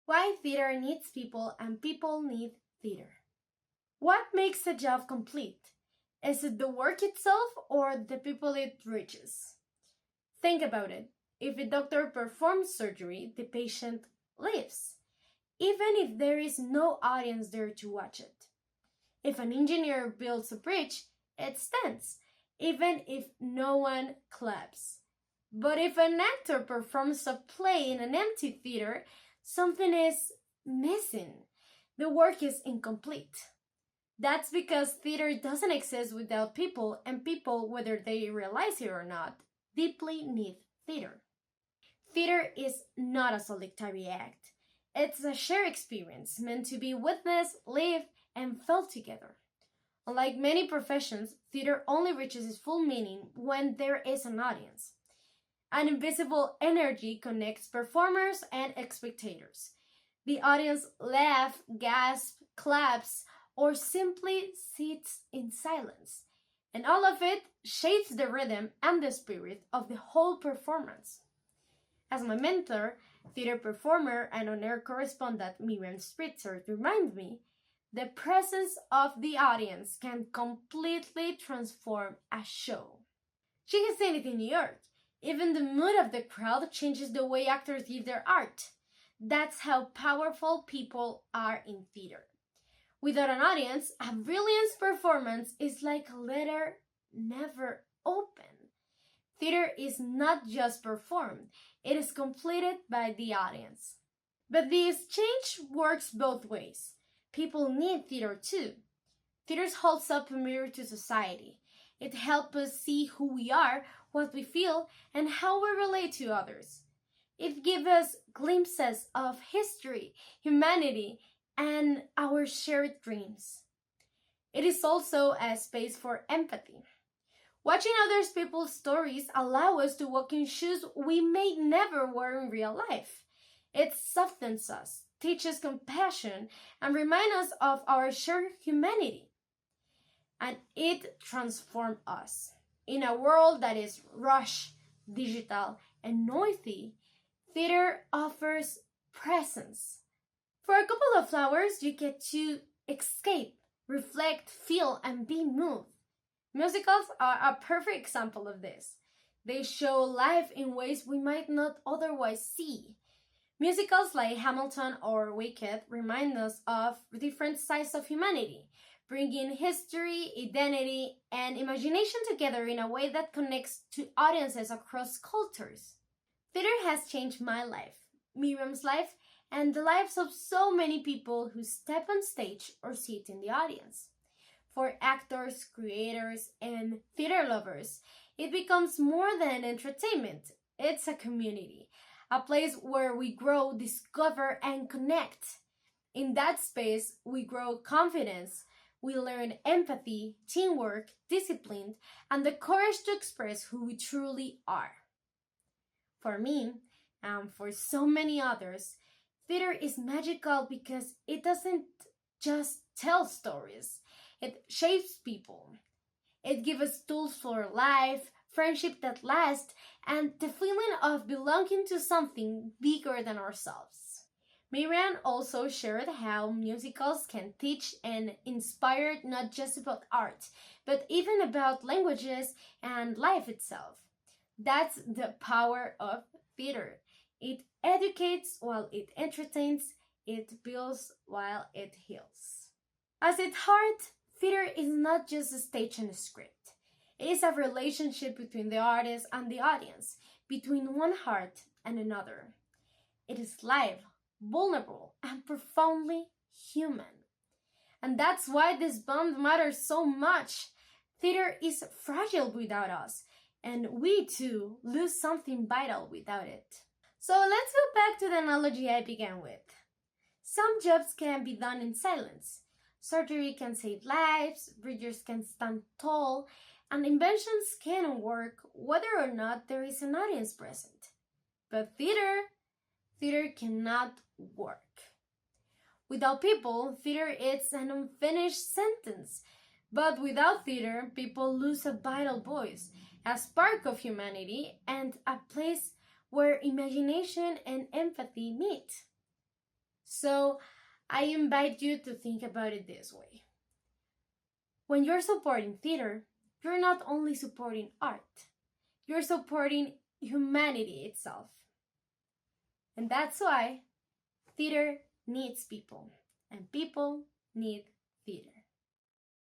Why theater needs people and people need theater. What makes a job complete? Is it the work itself or the people it reaches? Think about it. If a doctor performs surgery, the patient lives, even if there is no audience there to watch it. If an engineer builds a bridge, it stands, even if no one claps. But if an actor performs a play in an empty theater, something is missing. The work is incomplete. That's because theater doesn't exist without people, and people, whether they realize it or not, deeply need theater. Theater is not a solitary act. It's a shared experience meant to be witnessed, lived, and felt together. Unlike many professions, theater only reaches its full meaning when there is an audience. An invisible energy connects performers and spectators. The audience laughs, gasps, claps, or simply sits in silence. And all of it shapes the rhythm and the spirit of the whole performance. As my mentor, theater performer, and on-air correspondent Miriam Spritzer reminds me, the presence of the audience can completely transform a show. She has seen it in New York. Even the mood of the crowd changes the way actors give their art. That's how powerful people are in theater. Without an audience, a brilliant performance is like a letter never opened. Theater is not just performed, it is completed by the audience. But the exchange works both ways. People need theater too. Theater holds up a mirror to society. It helps us see who we are, what we feel, and how we relate to others. It gives us glimpses of history, humanity, and our shared dreams. It is also a space for empathy. Watching other people's stories allow us to walk in shoes we may never wear in real life. It softens us, teaches compassion, and reminds us of our shared humanity. And it transforms us. In a world that is rushed, digital, and noisy, theater offers presence. For a couple of hours, you get to escape, reflect, feel, and be moved. Musicals are a perfect example of this. They show life in ways we might not otherwise see. Musicals like Hamilton or Wicked remind us of different sides of humanity, bringing history, identity, and imagination together in a way that connects to audiences across cultures. Theater has changed my life, Miriam's life, and the lives of so many people who step on stage or sit in the audience. For actors, creators, and theater lovers, it becomes more than entertainment. It's a community, a place where we grow, discover, and connect. In that space, we grow confidence, we learn empathy, teamwork, discipline, and the courage to express who we truly are. For me, and for so many others, theater is magical because it doesn't just tell stories. It shapes people. It gives us tools for life, friendship that lasts, and the feeling of belonging to something bigger than ourselves. Miriam also shared how musicals can teach and inspire not just about art, but even about languages and life itself. That's the power of theater. It educates while it entertains, it builds while it heals. At its heart, theater is not just a stage and a script. It is a relationship between the artist and the audience, between one heart and another. It is live, vulnerable, and profoundly human. And that's why this bond matters so much. Theater is fragile without us, and we too lose something vital without it. So let's go back to the analogy I began with. Some jobs can be done in silence. Surgery can save lives, bridges can stand tall, and inventions can work whether or not there is an audience present. But theater cannot work. Without people, theater is an unfinished sentence. But without theater, people lose a vital voice, a spark of humanity, and a place where imagination and empathy meet. So I invite you to think about it this way. When you're supporting theater, you're not only supporting art, you're supporting humanity itself. And that's why theater needs people, and people need theater.